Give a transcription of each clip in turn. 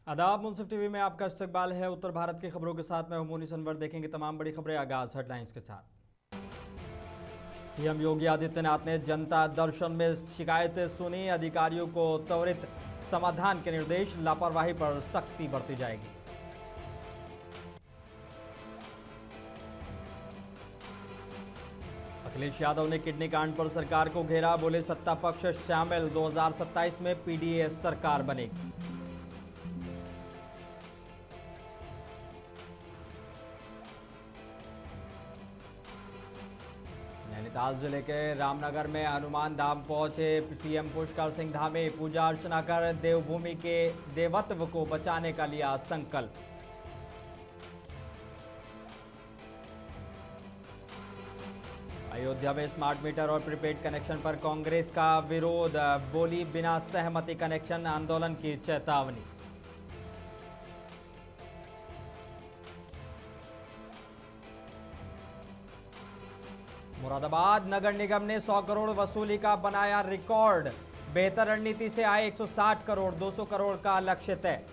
आदाब। मुंसिफ टीवी में आपका इस्तकबाल है। उत्तर भारत की खबरों के साथ मैं मोनी अनवर। देखेंगे तमाम बड़ी खबरें। आगाज हेडलाइंस के साथ। सीएम योगी आदित्यनाथ ने जनता दर्शन में शिकायतें सुनी। अधिकारियों को त्वरित समाधान के निर्देश। लापरवाही पर सख्ती बरती जाएगी। अखिलेश यादव ने किडनी कांड पर सरकार को घेरा। बोले सत्ता पक्ष शामिल, 2027 में पीडीए सरकार बनेगी। नैनीताल जिले के रामनगर में हनुमान धाम पहुंचे सीएम पुष्कर सिंह धामी। पूजा अर्चना कर देवभूमि के देवत्व को बचाने का लिया संकल्प। अयोध्या में स्मार्ट मीटर और प्रीपेड कनेक्शन पर कांग्रेस का विरोध। बोली बिना सहमति कनेक्शन आंदोलन की चेतावनी। मुरादाबाद नगर निगम ने 100 करोड़ वसूली का बनाया रिकॉर्ड। बेहतर रणनीति से आए 160 करोड़, 200 करोड़ का लक्ष्य तय।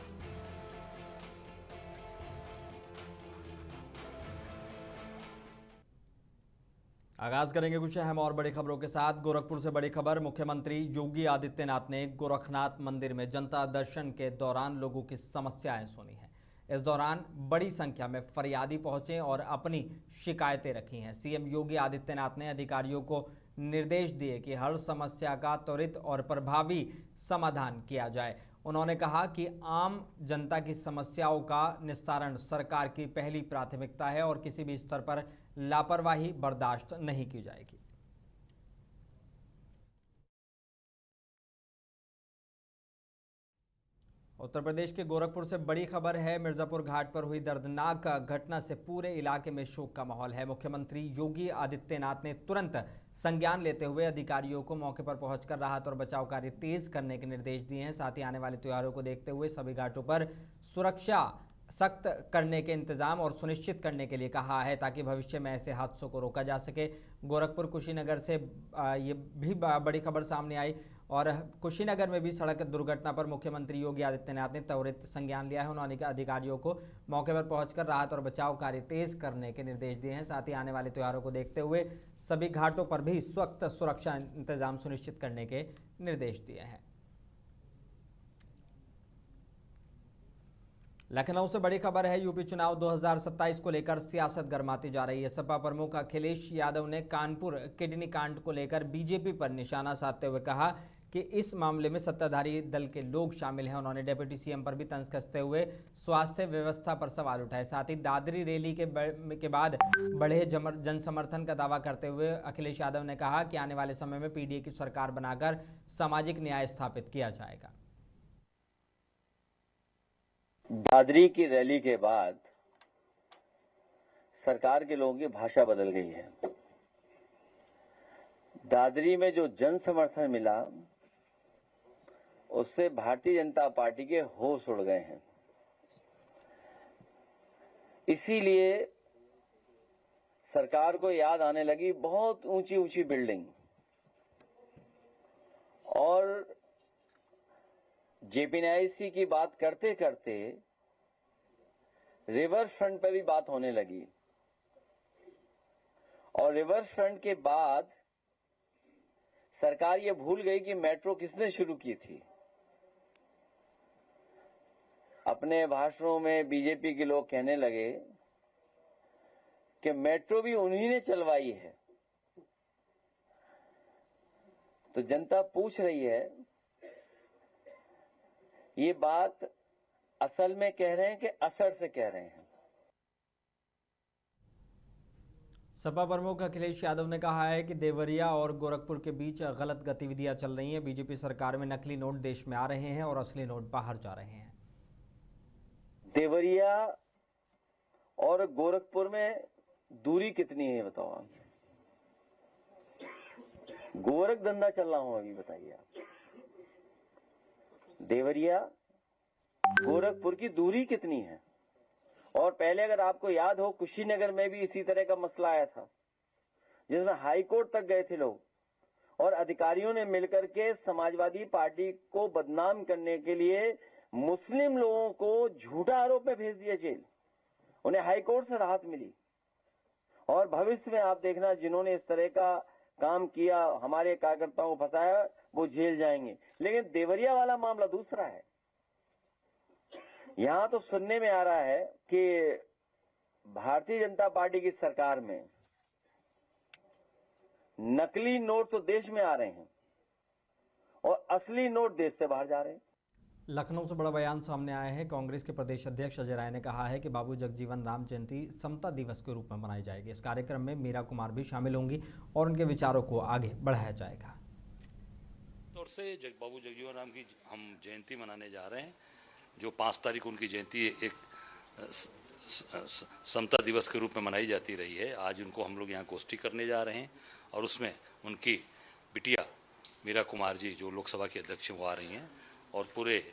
आगाज करेंगे कुछ अहम और बड़ी खबरों के साथ। गोरखपुर से बड़ी खबर। मुख्यमंत्री योगी आदित्यनाथ ने गोरखनाथ मंदिर में जनता दर्शन के दौरान लोगों की समस्याएं सुनी हैं। इस दौरान बड़ी संख्या में फरियादी पहुंचे और अपनी शिकायतें रखी हैं। सीएम योगी आदित्यनाथ ने अधिकारियों को निर्देश दिए कि हर समस्या का त्वरित और प्रभावी समाधान किया जाए। उन्होंने कहा कि आम जनता की समस्याओं का निस्तारण सरकार की पहली प्राथमिकता है और किसी भी स्तर पर लापरवाही बर्दाश्त नहीं की जाएगी। उत्तर प्रदेश के गोरखपुर से बड़ी खबर है। मिर्जापुर घाट पर हुई दर्दनाक घटना से पूरे इलाके में शोक का माहौल है। मुख्यमंत्री योगी आदित्यनाथ ने तुरंत संज्ञान लेते हुए अधिकारियों को मौके पर पहुंचकर राहत और बचाव कार्य तेज करने के निर्देश दिए हैं। साथ ही आने वाले त्योहारों को देखते हुए सभी घाटों पर सुरक्षा सख्त करने के इंतजाम और सुनिश्चित करने के लिए कहा है, ताकि भविष्य में ऐसे हादसों को रोका जा सके। गोरखपुर कुशीनगर से ये भी बड़ी खबर सामने आई और कुशीनगर में भी सड़क दुर्घटना पर मुख्यमंत्री योगी आदित्यनाथ ने त्वरित संज्ञान लिया है। उन्होंने अधिकारियों को मौके पर पहुंचकर राहत और बचाव कार्य तेज करने के निर्देश दिए हैं। साथ ही आने वाले त्योहारों को देखते हुए सभी घाटों पर भी सख्त सुरक्षा इंतजाम सुनिश्चित करने के निर्देश दिए हैं। लखनऊ से बड़ी खबर है। यूपी चुनाव 2027 को लेकर सियासत गरमाती जा रही है। सपा प्रमुख अखिलेश यादव ने कानपुर किडनी कांड को लेकर बीजेपी पर निशाना साधते हुए कहा कि इस मामले में सत्ताधारी दल के लोग शामिल हैं। उन्होंने डिप्टी सीएम पर भी तंज कसते हुए स्वास्थ्य व्यवस्था पर सवाल उठाए। साथ ही दादरी रैली के बाद बढ़े जन समर्थन का दावा करते हुए अखिलेश यादव ने कहा कि आने वाले समय में पीडीए की सरकार बनाकर सामाजिक न्याय स्थापित किया जाएगा। दादरी की रैली के बाद सरकार के लोगों की भाषा बदल गई है। दादरी में जो जन समर्थन मिला उससे भारतीय जनता पार्टी के होश उड़ गए हैं। इसीलिए सरकार को याद आने लगी बहुत ऊंची ऊंची बिल्डिंग और जेपीएनआईसी की बात करते करते रिवर फ्रंट पे भी बात होने लगी और रिवर फ्रंट के बाद सरकार ये भूल गई कि मेट्रो किसने शुरू की थी। अपने भाषणों में बीजेपी के लोग कहने लगे कि मेट्रो भी उन्हीं ने चलवाई है। तो जनता पूछ रही है, ये बात असल में कह रहे हैं कि असर से कह रहे हैं। सपा प्रमुख अखिलेश यादव ने कहा है कि देवरिया और गोरखपुर के बीच गलत गतिविधियां चल रही हैं। बीजेपी सरकार में नकली नोट देश में आ रहे हैं और असली नोट बाहर जा रहे हैं। देवरिया और गोरखपुर में दूरी कितनी है बताओ आप। गोरख धंधा चल रहा हूं अभी, बताइए आप। देवरिया गोरखपुर की दूरी कितनी है। और पहले अगर आपको याद हो, कुशीनगर में भी इसी तरह का मसला आया था जिसमें हाई कोर्ट तक गए थे लोग और अधिकारियों ने मिलकर के समाजवादी पार्टी को बदनाम करने के लिए मुस्लिम लोगों को झूठा आरोप में भेज दिया जेल, उन्हें हाईकोर्ट से राहत मिली। और भविष्य में आप देखना, जिन्होंने इस तरह का काम किया, हमारे कार्यकर्ताओं को फंसाया, वो जेल जाएंगे। लेकिन देवरिया वाला मामला दूसरा है। यहां तो सुनने में आ रहा है कि भारतीय जनता पार्टी की सरकार में नकली नोट तो देश में आ रहे हैं और असली नोट देश से बाहर जा रहे हैं। लखनऊ से बड़ा बयान सामने आया है। कांग्रेस के प्रदेश अध्यक्ष अजय राय ने कहा है कि बाबू जगजीवन राम जयंती समता दिवस के रूप में मनाई जाएगी। इस कार्यक्रम में मीरा कुमार भी शामिल होंगी और उनके विचारों को आगे बढ़ाया जाएगा। तौर से बाबू जगजीवन राम की हम जयंती मनाने जा रहे हैं, जो 5 तारीख उनकी जयंती एक समता दिवस के रूप में मनाई जाती रही है। आज उनको हम लोग यहाँ गोष्ठी करने जा रहे हैं और उसमें उनकी बिटिया मीरा कुमार जी, जो लोकसभा की अध्यक्ष, वो आ रही हैं और पूरे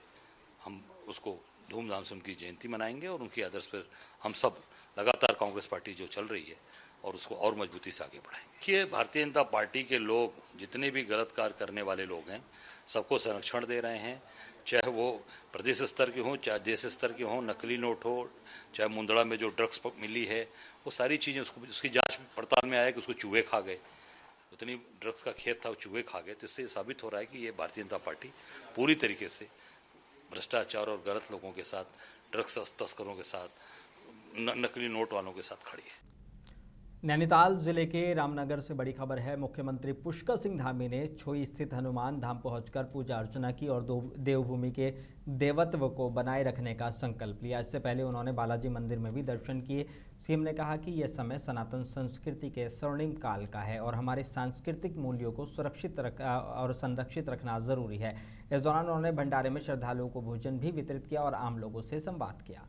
हम उसको धूमधाम से उनकी जयंती मनाएंगे और उनकी आदर्श पर हम सब लगातार कांग्रेस पार्टी जो चल रही है और उसको और मजबूती से आगे बढ़ाएंगे। देखिए, भारतीय जनता पार्टी के लोग, जितने भी गलत कार्य करने वाले लोग हैं, सबको संरक्षण दे रहे हैं, चाहे वो प्रदेश स्तर के हों, चाहे देश स्तर के हों, नकली नोट हो, चाहे मुंदड़ा में जो ड्रग्स मिली है, वो सारी चीज़ें उसकी जांच पड़ताल में आया कि उसको चूहे खा गए, उतनी ड्रग्स का खेत था, वो चूहे खा गए। तो इससे साबित हो रहा है कि ये भारतीय जनता पार्टी पूरी तरीके से भ्रष्टाचार और गलत लोगों के साथ, ड्रग्स तस्करों के साथ, नकली नोट वालों के साथ खड़ी है। नैनीताल जिले के रामनगर से बड़ी खबर है। मुख्यमंत्री पुष्कर सिंह धामी ने छोई स्थित हनुमान धाम पहुंचकर पूजा अर्चना की और देवभूमि के देवत्व को बनाए रखने का संकल्प लिया। इससे पहले उन्होंने बालाजी मंदिर में भी दर्शन किए। सीएम ने कहा कि यह समय सनातन संस्कृति के स्वर्णिम काल का है और हमारे सांस्कृतिक मूल्यों को सुरक्षित और संरक्षित रखना जरूरी है। इस दौरान उन्होंने भंडारे में श्रद्धालुओं को भोजन भी वितरित किया और आम लोगों से संवाद किया।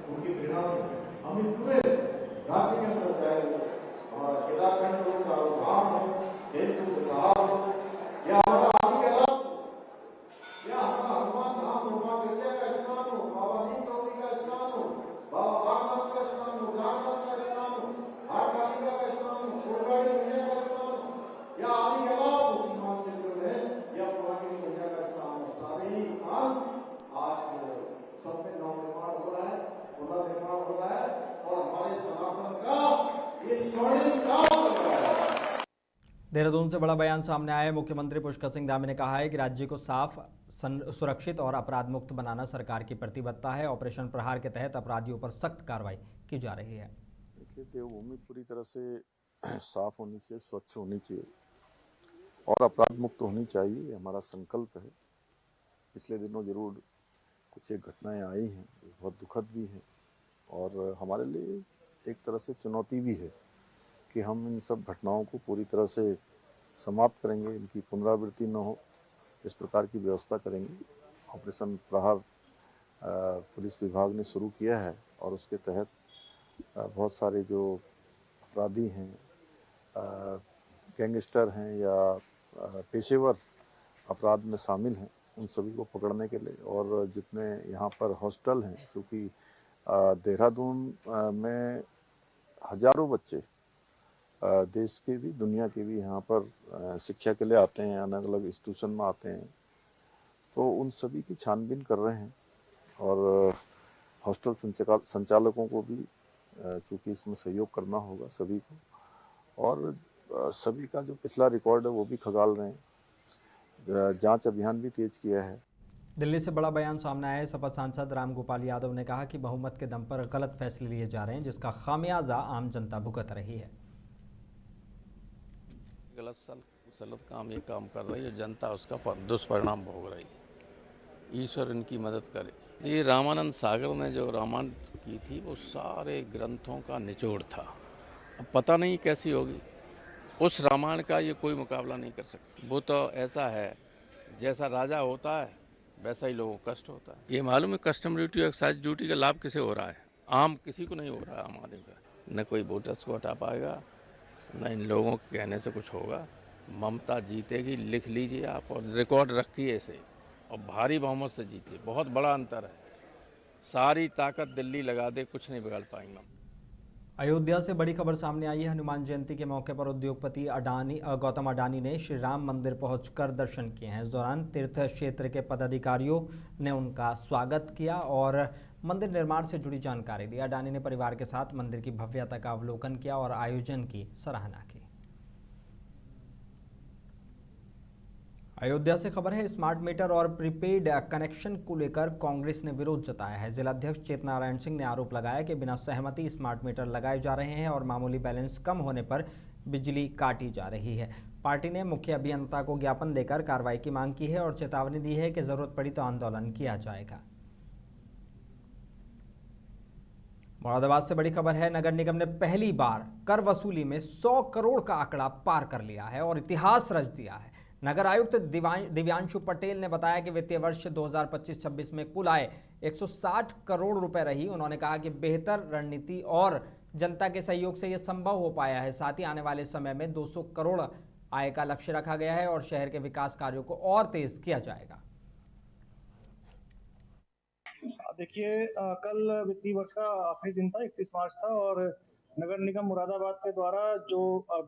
उनकी प्रेरणा से हम पूरे राज्य के अंदर, चाहे हमारा केदारखंड हो, चारोधाम हो, हेमकुंड साहब हो, या हमारा आदि कैलाश हो, या हमारा हनुमान धाम, भगवान विद्या का स्थान हो, बाबा नीम करौली का स्थान हो, बाबा बागनाथ का स्थान हो, जागनाथ का स्थान हो, हाटकालिका का स्थान हो, सोरगाड़ी मैया का स्थान हो, या आदि कैलाश हो, सीमांत क्षेत्र में, या पुरानी मैया का स्थान हो, सारे ही स्थान आज सब में नवनिर्माण हो रहा है, पुनर्निर्माण हो रहा है और हमारे सनातन का ये स्वर्णिम काल हो रहा है। देहरादून से बड़ा बयान सामने आया है। मुख्यमंत्री पुष्कर सिंह धामी ने कहा है कि राज्य को साफ, सुरक्षित और अपराध मुक्त बनाना सरकार की प्रतिबद्धता है। ऑपरेशन प्रहार के तहत अपराधियों पर सख्त कार्रवाई की जा रही है। देखिए, देवभूमि पूरी तरह से साफ होनी चाहिए, स्वच्छ होनी चाहिए और अपराध मुक्त होनी चाहिए, हमारा संकल्प है। पिछले दिनों जरूर कुछ एक घटनाएं आई हैं, बहुत दुखद भी हैं और हमारे लिए एक तरह से चुनौती भी है कि हम इन सब घटनाओं को पूरी तरह से समाप्त करेंगे, इनकी पुनरावृत्ति न हो, इस प्रकार की व्यवस्था करेंगे। ऑपरेशन प्रहार पुलिस विभाग ने शुरू किया है और उसके तहत बहुत सारे जो अपराधी हैं, गैंगस्टर हैं या पेशेवर अपराध में शामिल हैं, उन सभी को पकड़ने के लिए, और जितने यहाँ पर हॉस्टल हैं, क्योंकि देहरादून में हजारों बच्चे देश के भी, दुनिया के भी यहाँ पर शिक्षा के लिए आते हैं, अलग अलग इंस्टीट्यूशन में आते हैं, तो उन सभी की छानबीन कर रहे हैं और हॉस्टल संचालकों को भी चूँकि इसमें सहयोग करना होगा सभी को, और सभी का जो पिछला रिकॉर्ड है वो भी खंगाल रहे हैं। जांच अभियान भी तेज किया है। दिल्ली से बड़ा बयान सामने आया है। सपा सांसद रामगोपाल यादव ने कहा कि बहुमत के दम पर गलत फैसले लिए जा रहे हैं, जिसका खामियाजा आम जनता भुगत रही है। गलत काम ये काम कर रही है, जनता उसका दुष्परिणाम भोग रही है। ईश्वर इनकी मदद करे। ये रामानंद सागर ने जो रामायण की थी वो सारे ग्रंथों का निचोड़ था। अब पता नहीं कैसी होगी, उस रामायण का ये कोई मुकाबला नहीं कर सकता। वो तो ऐसा है, जैसा राजा होता है वैसा ही लोगों को कष्ट होता है। ये मालूम है कस्टम ड्यूटी और एक्साइज ड्यूटी का लाभ किसे हो रहा है? आम किसी को नहीं हो रहा है। आम आदमी का न कोई वोटर्स को हटा पाएगा, न इन लोगों के कहने से कुछ होगा। ममता जीतेगी, लिख लीजिए आप और रिकॉर्ड रखिए इसे, और भारी बहुमत से जीतिए। बहुत बड़ा अंतर है। सारी ताकत दिल्ली लगा दे, कुछ नहीं बिगाड़ पाएंगे। अयोध्या से बड़ी खबर सामने आई है। हनुमान जयंती के मौके पर उद्योगपति गौतम अडानी ने श्री राम मंदिर पहुंचकर दर्शन किए हैं। इस दौरान तीर्थ क्षेत्र के पदाधिकारियों ने उनका स्वागत किया और मंदिर निर्माण से जुड़ी जानकारी दी। अडानी ने परिवार के साथ मंदिर की भव्यता का अवलोकन किया और आयोजन की सराहना की। अयोध्या से खबर है, स्मार्ट मीटर और प्रीपेड कनेक्शन को लेकर कांग्रेस ने विरोध जताया है। जिलाध्यक्ष चेतनारायण सिंह ने आरोप लगाया कि बिना सहमति स्मार्ट मीटर लगाए जा रहे हैं और मामूली बैलेंस कम होने पर बिजली काटी जा रही है। पार्टी ने मुख्य अभियंता को ज्ञापन देकर कार्रवाई की मांग की है और चेतावनी दी है कि जरूरत पड़ी तो आंदोलन किया जाएगा। मुरादाबाद से बड़ी खबर है, नगर निगम ने पहली बार कर वसूली में 100 करोड़ का आंकड़ा पार कर लिया है और इतिहास रच दिया है। नगर आयुक्त दिव्यांशु पटेल ने बताया कि वित्तीय वर्ष 2025-26 में कुल आय 160 करोड़ रुपए रही। उन्होंने कहा कि बेहतर रणनीति और जनता के सहयोग से यह संभव हो पाया है। साथ ही आने वाले समय में 200 करोड़ आय का लक्ष्य रखा गया है और शहर के विकास कार्यों को और तेज किया जाएगा। देखिए, कल वित्तीय वर्ष का आखिरी दिन था, 31 मार्च था और नगर निगम मुरादाबाद के द्वारा जो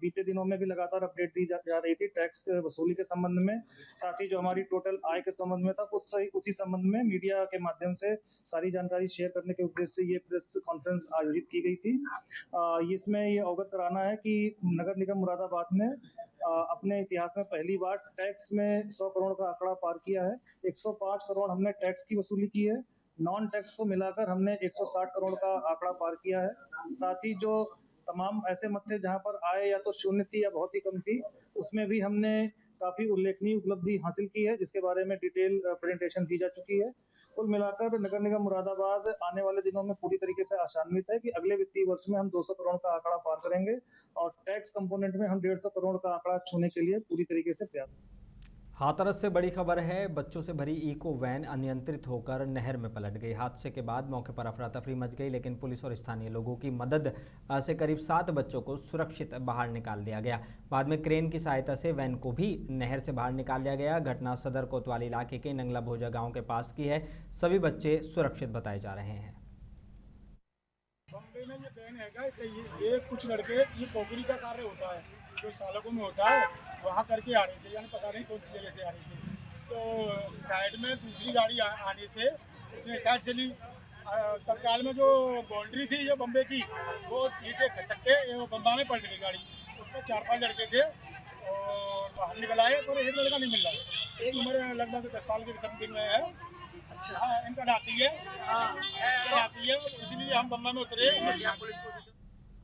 बीते दिनों में भी लगातार अपडेट दी जा रही थी टैक्स वसूली के संबंध में, साथ ही जो हमारी टोटल आय के संबंध में था, उसी संबंध में मीडिया के माध्यम से सारी जानकारी शेयर करने के उद्देश्य से ये प्रेस कॉन्फ्रेंस आयोजित की गई थी। इसमें ये अवगत कराना है कि नगर निगम मुरादाबाद ने अपने इतिहास में पहली बार टैक्स में 100 करोड़ का आंकड़ा पार किया है। 105 करोड़ हमने टैक्स की वसूली की है। नॉन टैक्स को मिलाकर हमने 160 करोड़ का आंकड़ा पार किया है। साथ ही जो तमाम ऐसे मत थे जहां पर आय या तो शून्य थी या बहुत ही कम थी, उसमें भी हमने काफी उल्लेखनीय उपलब्धि हासिल की है, जिसके बारे में डिटेल प्रेजेंटेशन दी जा चुकी है। कुल मिलाकर नगर निगम मुरादाबाद आने वाले दिनों में पूरी तरीके से आशान्वित है कि अगले वित्तीय वर्ष में हम 200 करोड़ का आंकड़ा पार करेंगे और टैक्स कंपोनेंट में हम 150 करोड़ का आंकड़ा छूने के लिए पूरी तरीके से प्रयास। हाथरस से बड़ी खबर है, बच्चों से भरी इको वैन अनियंत्रित होकर नहर में पलट गई। हादसे के बाद मौके पर अफरा तफरी मच गई, लेकिन पुलिस और स्थानीय लोगों की मदद से करीब 7 बच्चों को सुरक्षित बाहर निकाल दिया गया। बाद में क्रेन की सहायता से वैन को भी नहर से बाहर निकाल लिया गया। घटना सदर कोतवाली इलाके के नंगला भोजा गाँव के पास की है। सभी बच्चे सुरक्षित बताए जा रहे हैं। बॉम्बे में ये बैन है कि ये कुछ लड़के, ये पोखरी का कार्य होता है जो सालकों में होता है, वहाँ करके आ रहे थे, यानी पता नहीं कौन सी जगह से आ रही थी। तो साइड में दूसरी गाड़ी आने से उसने साइड से ली। तत्काल में जो बाउंड्री थी जो बम्बे की, वो नीचे खसक के बम्बा में पलट गई गाड़ी। उसमें 4-5 लड़के थे और बाहर निकल आए, पर एक लड़का नहीं मिल रहा। एक उम्र लगभग 10 साल की समथिंग में है। अच्छा, हाँ, इनका नाती है, इसलिए हम बम्बा में उतरे।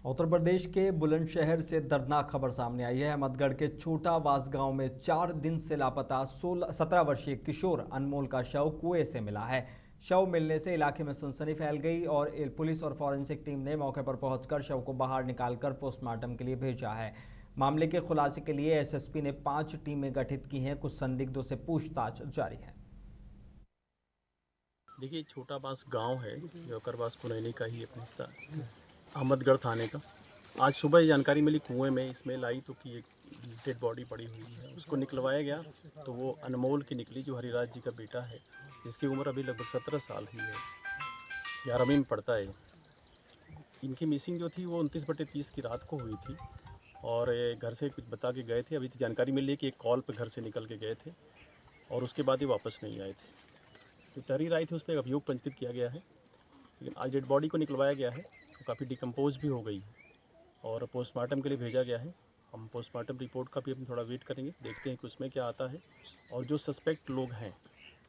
उत्तर प्रदेश के बुलंदशहर से दर्दनाक खबर सामने आई है। अहमदगढ़ के छोटा वास गांव में 4 दिन से लापता 17 वर्षीय किशोर अनमोल का शव कुएं से मिला है। शव मिलने से इलाके में सनसनी फैल गई और पुलिस और फॉरेंसिक टीम ने मौके पर पहुंचकर शव को बाहर निकालकर पोस्टमार्टम के लिए भेजा है। मामले के खुलासे के लिए एसएसपी ने 5 टीमें गठित की हैं। कुछ संदिग्धों से पूछताछ जारी है। देखिए, छोटा बास गांव है जो करवास पुरैनी का ही अपने हिस्सा, अहमदगढ़ थाने का। आज सुबह ये जानकारी मिली कुएं में स्मेल आई तो कि एक डेड बॉडी पड़ी हुई है। उसको निकलवाया गया तो वो अनमोल की निकली, जो हरिराज जी का बेटा है, जिसकी उम्र अभी लगभग 17 साल ही है, 11वीं में पढ़ता है। इनकी मिसिंग जो थी वो 29/30 की रात को हुई थी और घर से कुछ बता के गए थे। अभी तो जानकारी मिली है कि एक कॉल पर घर से निकल के गए थे और उसके बाद ही वापस नहीं आए थे। तो तहरीर आई थी, उस पर एक अभियोग पंजीकृत किया गया है। लेकिन आज डेड बॉडी को निकलवाया गया है, तो काफ़ी डिकम्पोज भी हो गई है और पोस्टमार्टम के लिए भेजा गया है। हम पोस्टमार्टम रिपोर्ट का भी हम थोड़ा वेट करेंगे, देखते हैं कि उसमें क्या आता है। और जो सस्पेक्ट लोग हैं,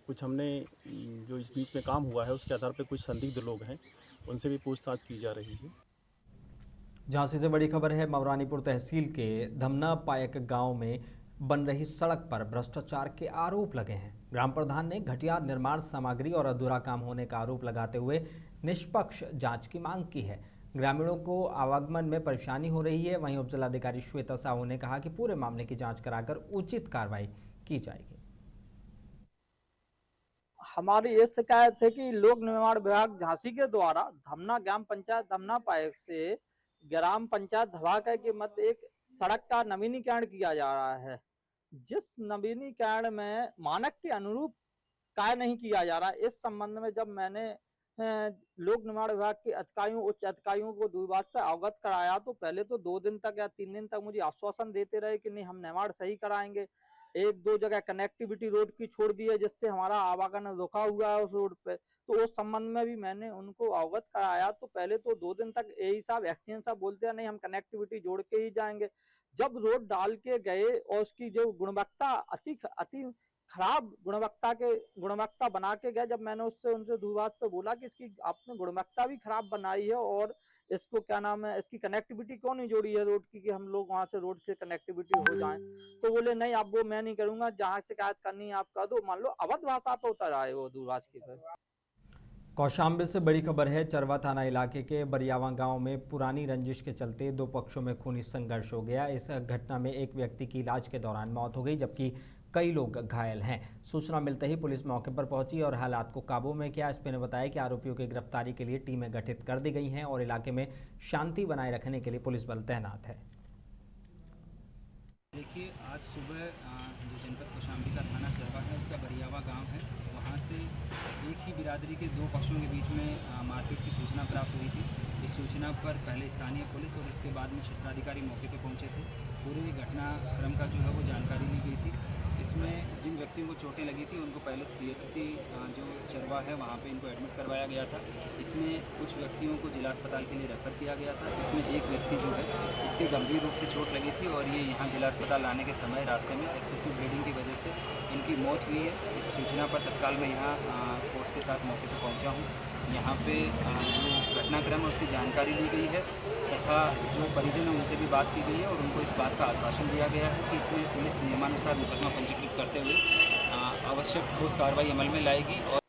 कुछ हमने जो इस बीच में काम हुआ है उसके आधार पर कुछ संदिग्ध लोग हैं, उनसे भी पूछताछ की जा रही है। झांसी से बड़ी खबर है, मवरानीपुर तहसील के धमना पायक गाँव में बन रही सड़क पर भ्रष्टाचार के आरोप लगे हैं। ग्राम प्रधान ने घटिया निर्माण सामग्री और अधूरा काम होने का आरोप लगाते हुए निष्पक्ष जांच की मांग की है। ग्रामीणों को आवागमन में परेशानी हो रही है। वहीं उपजिलाधिकारी श्वेता साहू ने कहा कि पूरे मामले की जांच कराकर उचित कार्रवाई की जाएगी। हमारी ये शिकायत है कि लोक निर्माण विभाग झांसी के द्वारा धमना ग्राम पंचायत धमना पायक से ग्राम पंचायत धवाका के मध्य एक सड़क का नवीनीकरण किया जा रहा है, जिस नवीनीकरण में मानक के अनुरूप कार्य नहीं किया जा रहा। इस संबंध में जब मैंने लोक निर्माण विभाग के अधिकारियों उच्च अधिकारियों को दूरभाष पर अवगत कराया तो पहले तो 2 दिन तक या 3 दिन तक मुझे आश्वासन देते रहे कि नहीं हम निर्माण सही कराएंगे। 1-2 जगह कनेक्टिविटी रोड की छोड़ दी है जिससे हमारा आवागमन रुका हुआ है उस रोड पे। तो उस संबंध में भी मैंने उनको अवगत कराया तो पहले तो 2 दिन तक एई साहब एक्सचेंज साहब बोलते हैं नहीं हम कनेक्टिविटी जोड़ के ही जाएंगे। जब रोड डाल के गए और उसकी जो गुणवत्ता अति खराब गुणवत्ता बना के गए, जब मैंने उनसे दूरभाष पे बोला कि इसकी आपने गुणवत्ता भी खराब बनाई है और इसको क्या नाम है इसकी कनेक्टिविटी क्यों नहीं जोड़ी है रोड की कि हम लोग वहां से रोड से कनेक्टिविटी हो जाएं, तो बोले नहीं अब वो मैं नहीं करूंगा, जहां शिकायत करनी है आप कर दो। मान लो अवध भाषा पे उतर आए वो दूरभाष की पे। कौशाम्बी से बड़ी खबर है। चरवा थाना इलाके के बरियावा गांव में पुरानी रंजिश के चलते 2 पक्षों में खूनी संघर्ष हो गया। इस घटना में एक व्यक्ति की इलाज के दौरान मौत हो गई जबकि कई लोग घायल हैं। सूचना मिलते ही पुलिस मौके पर पहुंची और हालात को काबू में किया। एसपी ने बताया कि आरोपियों की गिरफ्तारी के लिए टीमें गठित कर दी गई हैं और इलाके में शांति बनाए रखने के लिए पुलिस बल तैनात है। देखिए आज सुबह जो जनपद कौशाम्बी का थाना चरवा है इसका बरियावा गांव है, वहां से एक ही बिरादरी के 2 पक्षों के बीच में मारपीट की सूचना प्राप्त हुई थी। इस सूचना पर पहले स्थानीय पुलिस और इसके बाद में क्षेत्राधिकारी मौके पर पहुंचे थे। पूरे घटनाक्रम का जो है वो जानकारी ली गई थी। इसमें जिन व्यक्तियों को चोटें लगी थी उनको पहले CHC जो चरवा है वहाँ पे इनको एडमिट करवाया गया था। इसमें कुछ व्यक्तियों को जिला अस्पताल के लिए रेफर किया गया था। इसमें एक व्यक्ति जो है इसके गंभीर रूप से चोट लगी थी और ये यहाँ जिला अस्पताल आने के समय रास्ते में एक्सेसिव ब्लीडिंग की वजह से इनकी मौत हुई है। इस सूचना पर तत्काल मैं यहाँ फोर्स के साथ मौके पर पहुँचा हूँ। यहाँ पे जो घटनाक्रम है उसकी जानकारी ली गई है तथा जो परिजन है उनसे भी बात की गई है और उनको इस बात का आश्वासन दिया गया है कि इसमें पुलिस नियमानुसार मुकदमा पंजीकृत करते हुए आवश्यक ठोस कार्रवाई अमल में लाएगी। और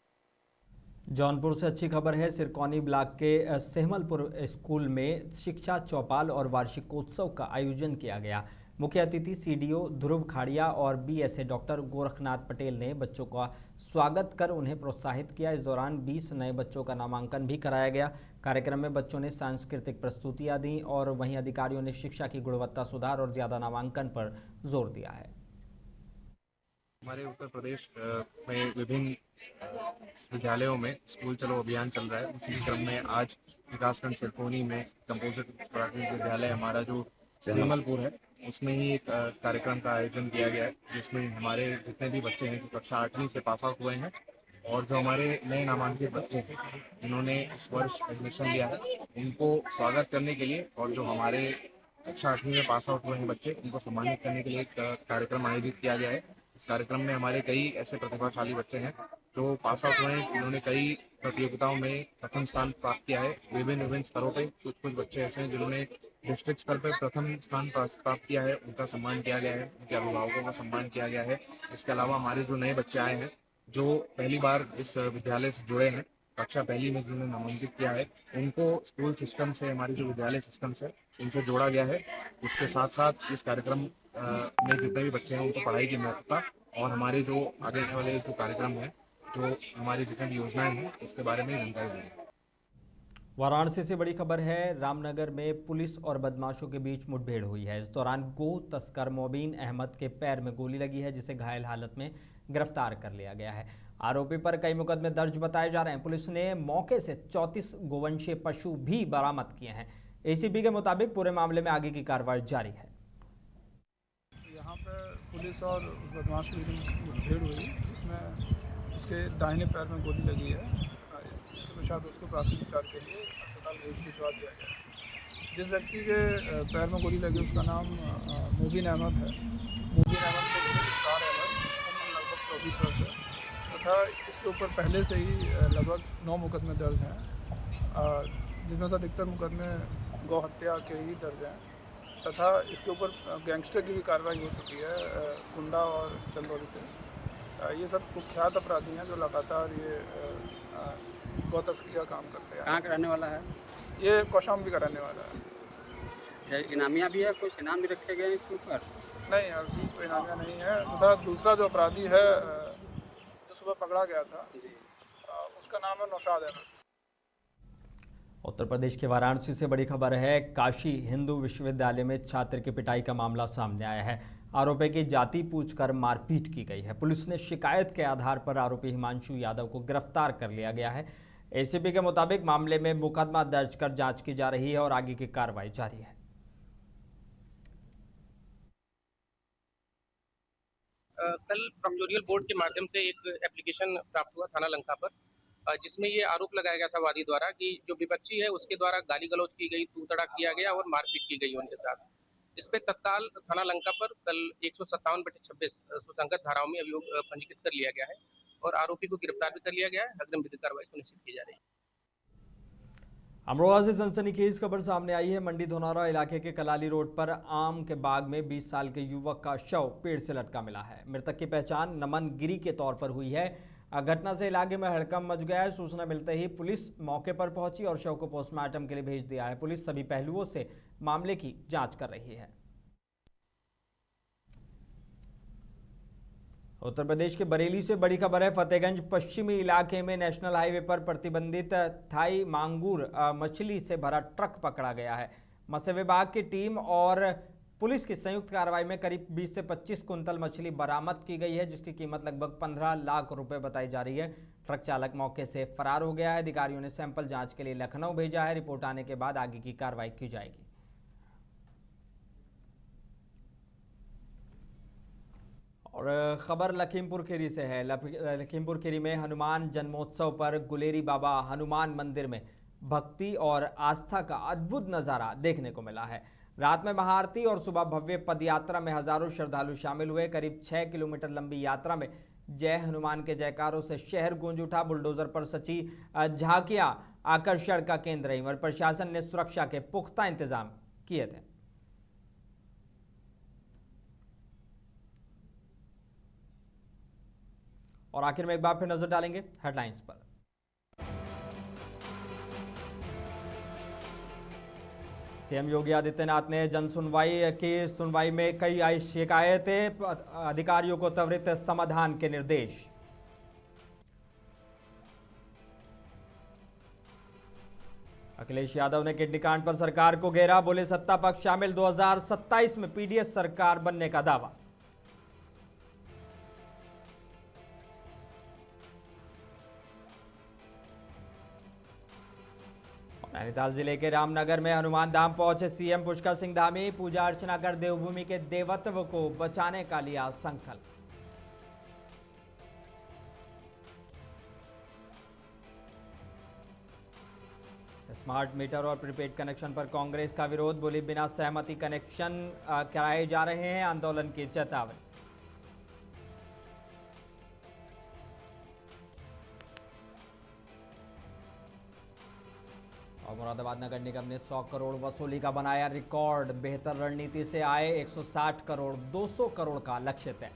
जौनपुर से अच्छी खबर है। सिरकौनी ब्लॉक के सेहमलपुर स्कूल में शिक्षा चौपाल और वार्षिकोत्सव का आयोजन किया गया। मुख्य अतिथि CDO ध्रुव खाड़िया और BSA डॉक्टर गोरखनाथ पटेल ने बच्चों का स्वागत कर उन्हें प्रोत्साहित किया। इस दौरान 20 नए बच्चों का नामांकन भी कराया गया। कार्यक्रम में बच्चों ने सांस्कृतिक प्रस्तुतियां दी और वहीं अधिकारियों ने शिक्षा की गुणवत्ता सुधार और ज़्यादा नामांकन पर जोर दिया है। हमारे उत्तर प्रदेश में विभिन्न विद्यालयों में स्कूल चलो अभियान चल रहा है। उसी क्रम में आज विकासखंड सिरकौनी में कंपोजिट प्राथमिक विद्यालय हमारा जो सेहमलपुर है उसमें ही एक कार्यक्रम का आयोजन किया गया है, जिसमें हमारे जितने भी बच्चे हैं जो कक्षा 8वीं से पास आउट हुए हैं और जो हमारे नए नामांकित बच्चे हैं जिन्होंने इस वर्ष एडमिशन लिया है उनको स्वागत करने के लिए और जो हमारे कक्षा 8वीं में पास आउट हुए हैं बच्चे उनको सम्मानित करने के लिए एक कार्यक्रम आयोजित किया गया है। इस कार्यक्रम में हमारे कई ऐसे प्रतिभाशाली बच्चे हैं जो पास आउट हुए हैं, जिन्होंने कई प्रतियोगिताओं में प्रथम स्थान प्राप्त किया है। विभिन्न स्तरों पे कुछ बच्चे ऐसे हैं जिन्होंने डिस्ट्रिक्ट स्तर पर प्रथम स्थान प्राप्त किया है, उनका सम्मान किया गया है, उनके अभिभावकों का सम्मान किया गया है। इसके अलावा हमारे जो नए बच्चे आए हैं जो पहली बार इस विद्यालय से जुड़े हैं, कक्षा 1 में जिन्होंने नामांकित किया है, उनको स्कूल सिस्टम से हमारी जो विद्यालय सिस्टम से उनसे जोड़ा गया है। इसके साथ साथ इस कार्यक्रम में जितने भी बच्चे हैं उनको पढ़ाई की महत्वता और हमारे जो आगे वाले जो कार्यक्रम है, जो हमारी जितनी योजनाएं हैं उसके बारे में जानकारी देंगे। वाराणसी से बड़ी खबर है। रामनगर में पुलिस और बदमाशों के बीच मुठभेड़ हुई है। इस दौरान गो तस्कर मोबीन अहमद के पैर में गोली लगी है, जिसे घायल हालत में गिरफ्तार कर लिया गया है। आरोपी पर कई मुकदमे दर्ज बताए जा रहे हैं। पुलिस ने मौके से 34 गोवंशीय पशु भी बरामद किए हैं। ACP के मुताबिक पूरे मामले में आगे की कार्रवाई जारी है। यहाँ पे पुलिस और उस बदमाश की मुठभेड़ हुई, जिसमें उसके दाहिने पैर में गोली लगी है। इसके पश्चात उसको प्राथमिक उपचार के लिए अस्पताल भिजवा दिया गया। जिस व्यक्ति के पैर में गोली लगी उसका नाम मोबीन अहमद है। मोबीन अहमद को स्टार अहमद, उम्र लगभग 24 वर्ष है तथा इसके ऊपर पहले से ही लगभग 9 मुकदमे दर्ज हैं, जिसमें से अधिकतर मुकदमे गौ हत्या के ही दर्ज हैं तथा इसके ऊपर गैंगस्टर की भी कार्रवाई हो चुकी है गुंडा और चंदौली से। ये सब कुख्यात अपराधी हैं जो लगातार ये गौ तस्करी का काम करते हैं। कहाँ का रहने वाला है? ये कौशाम्बी का रहने वाला है। इनामिया भी है, कुछ इनाम भी रखे गए हैं इसके ऊपर? नहीं, अभी तो इनामिया नहीं है तथा दूसरा जो अपराधी है जो सुबह पकड़ा गया था उसका नाम है नौशाद अहमद। उत्तर प्रदेश के वाराणसी से बड़ी खबर है। काशी हिंदू विश्वविद्यालय में छात्र की पिटाई का मामला सामने आया है। आरोपी की जाति पूछकर मारपीट की गई है। पुलिस ने शिकायत के आधार पर आरोपी हिमांशु यादव को गिरफ्तार कर लिया गया है। एसीपी के मुताबिक मामले में मुकदमा दर्ज कर जांच की जा रही है और आगे की कार्रवाई जारी है। कल प्रोक्योरियल बोर्ड के माध्यम से एक एप्लीकेशन प्राप्त हुआ थाना लंका पर, जिसमें ये आरोप लगाया गया था वादी द्वारा कि जो विपक्षी है उसके द्वारा गाली गलौज की गई, तू तड़ा किया गया और मारपीट की गई उनके साथ। इस पे तत्काल थाना लंका पर कल 157/26 सुसंगत धाराओं में अभियोग पंजीकृत कर लिया गया है और आरोपी को गिरफ्तार भी कर लिया गया है। अग्रिम विधिक कार्रवाई सुनिश्चित की जा रही है। अमरोहा से सनसनीखेज खबर सामने आई है। मंडी धनौरा इलाके के कलाली रोड पर आम के बाग में 20 साल के युवक का शव पेड़ से लटका मिला है। मृतक की पहचान नमन गिरी के तौर पर हुई है। घटना से इलाके में हड़कंप मच गया है। सूचना मिलते ही पुलिस मौके पर पहुंची और शव को पोस्टमार्टम के लिए भेज दिया है। पुलिस सभी पहलुओं से मामले की जांच कर रही है। उत्तर प्रदेश के बरेली से बड़ी खबर है। फतेहगंज पश्चिमी इलाके में नेशनल हाईवे पर प्रतिबंधित थाई मांगूर मछली से भरा ट्रक पकड़ा गया है। मत्स्य विभाग की टीम और पुलिस की संयुक्त कार्रवाई में करीब 20 से 25 कुंतल मछली बरामद की गई है, जिसकी कीमत लगभग 15 लाख रुपए बताई जा रही है। ट्रक चालक मौके से फरार हो गया है। अधिकारियों ने सैंपल जांच के लिए लखनऊ भेजा है। रिपोर्ट आने के बाद आगे की कार्रवाई की जाएगी। और खबर लखीमपुर खीरी से है। लखीमपुर खीरी में हनुमान जन्मोत्सव पर गुलेरी बाबा हनुमान मंदिर में भक्ति और आस्था का अद्भुत नज़ारा देखने को मिला है। रात में महाआरती और सुबह भव्य पदयात्रा में हजारों श्रद्धालु शामिल हुए। करीब 6 किलोमीटर लंबी यात्रा में जय हनुमान के जयकारों से शहर गूंज उठा। बुलडोजर पर सची झांकियां आकर्षण का केंद्र रही और प्रशासन ने सुरक्षा के पुख्ता इंतजाम किए थे। और आखिर में एक बार फिर नजर डालेंगे हेडलाइंस पर। सीएम योगी आदित्यनाथ ने जन सुनवाई में कई शिकायतें, अधिकारियों को त्वरित समाधान के निर्देश। अखिलेश यादव ने किडनी कांड पर सरकार को घेरा। बोले सत्ता पक्ष शामिल 2027 में पीडीएस सरकार बनने का दावा। नैनीताल जिले के रामनगर में हनुमान धाम पहुंचे सीएम पुष्कर सिंह धामी। पूजा अर्चना कर देवभूमि के देवत्व को बचाने का लिया संकल्प। स्मार्ट मीटर और प्रीपेड कनेक्शन पर कांग्रेस का विरोध। बोली बिना सहमति कनेक्शन कराए जा रहे हैं, आंदोलन की चेतावनी। और मुरादाबाद नगर निगम ने 100 करोड़ वसूली का बनाया रिकॉर्ड। बेहतर रणनीति से आए 160 करोड़, 200 करोड़ का लक्ष्य तय।